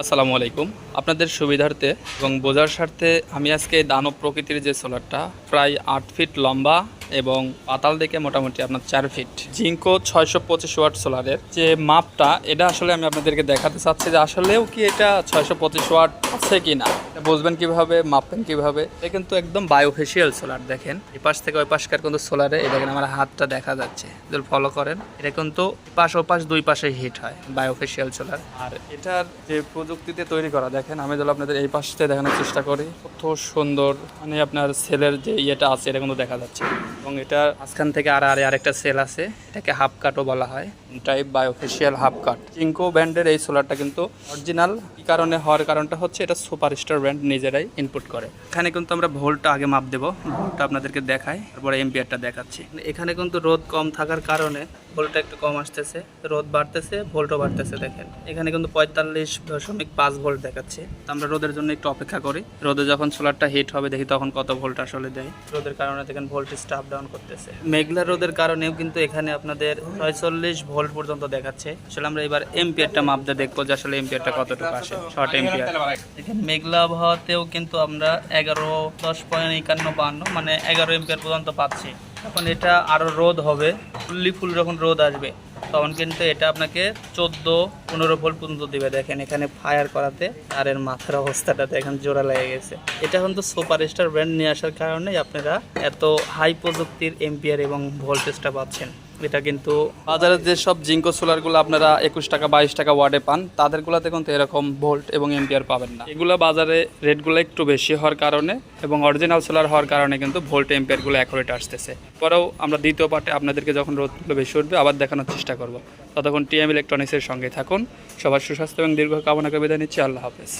আসসালামু আলাইকুম। আপনাদের সুবিধার্থে এবং বোঝার স্বার্থে আমি আজকে দানব প্রকৃতির যে সোলারটা প্রায় ৮ ফিট লম্বা এবং পাতাল দেখে মোটামুটি আপনার ৪ ফিট জিঙ্কো ৬২৫ ওয়াট সোলারের যে মাপটা এটা আসলে আমি আপনাদেরকে দেখাতে চাচ্ছি যে আসলেও কি এটা ৬২৫ ওয়াট আছে কি না, এটা বুঝবেন কীভাবে, মাপবেন কীভাবে। এটা কিন্তু একদম বায়োফেশিয়াল সোলার। দেখেন এই পাশ থেকে ওই পাশকার কিন্তু সোলারে এই দেখেন আমার হাতটা দেখা যাচ্ছে, যদি ফলো করেন এটা কিন্তু পাশ ও পাশ দুই পাশে হিট হয়, বায়োফেশিয়াল সোলার। আর এটার যে প্রযুক্তিতে তৈরি করা দেখেন, আমি যদি আপনাদের এই পাশে দেখানোর চেষ্টা করি, কত সুন্দর মানে আপনার সেলের যে ইয়েটা আছে এটা কিন্তু দেখা যাচ্ছে। এবং এটা মাঝখান থেকে আরেকটা সেল আছে, এটাকে হাফ কাটও বলা হয়, টাইপ বায়োফেশিয়াল হাফ কাট। জিঙ্কো ব্র্যান্ডের এই সোলারটা কিন্তু অরিজিনাল। কি কারণে হওয়ার কারণটা হচ্ছে এটা সুপারস্টার ব্র্যান্ড নিজেরাই ইনপুট করে। এখানে কিন্তু আমরা ভোল্টটা আগে মাপ দেবো, ভোল্টটা আপনাদেরকে দেখাই, তারপরে এম্পিয়ারটা দেখাচ্ছি। এখানে কিন্তু রোদ কম থাকার কারণে ভোল্টটা একটু কম আসতেছে, রোদ বাড়তেছে, ভোল্টও বাড়তেছে। দেখেন এখানে কিন্তু ৪৫.৫ ভোল্ট দেখাচ্ছে। তো আমরা রোদের জন্য একটু অপেক্ষা করি, রোদে যখন সোলারটা হিট হবে দেখি তখন কত ভোল্ট আসলে দেয়। রোদের কারণে দেখেন ভোল্টেজটা আপ ডাউন করতেছে। মেঘলা রোদের কারণেও কিন্তু এখানে আপনাদের ৪৬ ভোল্ট পর্যন্ত দেখাচ্ছে। আসলে আমরা এবার এম্পিয়ারটা মাপ দিয়ে দেখবো যে আসলে এম্পিয়ারটা কতটুকু আসে, শর্ট এম্পিয়ার। দেখেন মেঘলা আবহাওয়াতেও কিন্তু আমরা ১১ 10.51 মানে ১১ এম্পিয়ার পর্যন্ত পাচ্ছি। এখন এটা আরও রোদ হবে, ফুল যখন রোদ আসবে তখন কিন্তু এটা আপনাকে ১৪-১৫ ভোল্ট পর্যন্ত দিবে। দেখেন এখানে ফায়ার করাতে আর এর মাথার অবস্থাটা দেখেন জোড়া লেগে গেছে। এটা কিন্তু সুপারস্টার ব্র্যান্ড নিয়ে আসার কারণেই আপনারা এত হাই প্রযুক্তির এম্পিয়ার এবং ভোল্টেজটা পাচ্ছেন। এটা কিন্তু বাজারে যেসব জিঙ্কো সোলারগুলো আপনারা ২১ টাকা ২২ টাকা ওয়াটে পান, তাদেরগুলোতে কিন্তু এরকম ভোল্ট এবং এম্পিয়ার পাবেন না। এগুলো বাজারে রেটগুলো একটু বেশি হওয়ার কারণে এবং অরিজিনাল সোলার হওয়ার কারণে কিন্তু ভোল্ট এম্পিয়ারগুলো অ্যাকুরেট আসতেছে। পরেও আমরা দ্বিতীয় পার্টে আপনাদেরকে যখন রোদগুলো বেশি উঠবে আবার দেখানোর চেষ্টা করব। ততক্ষণ টিএম ইলেকট্রনিক্সের সঙ্গে থাকুন। সবার সুস্বাস্থ্য এবং দীর্ঘ কামনা করে বিদায় নিচ্ছি। আল্লাহ হাফেজ।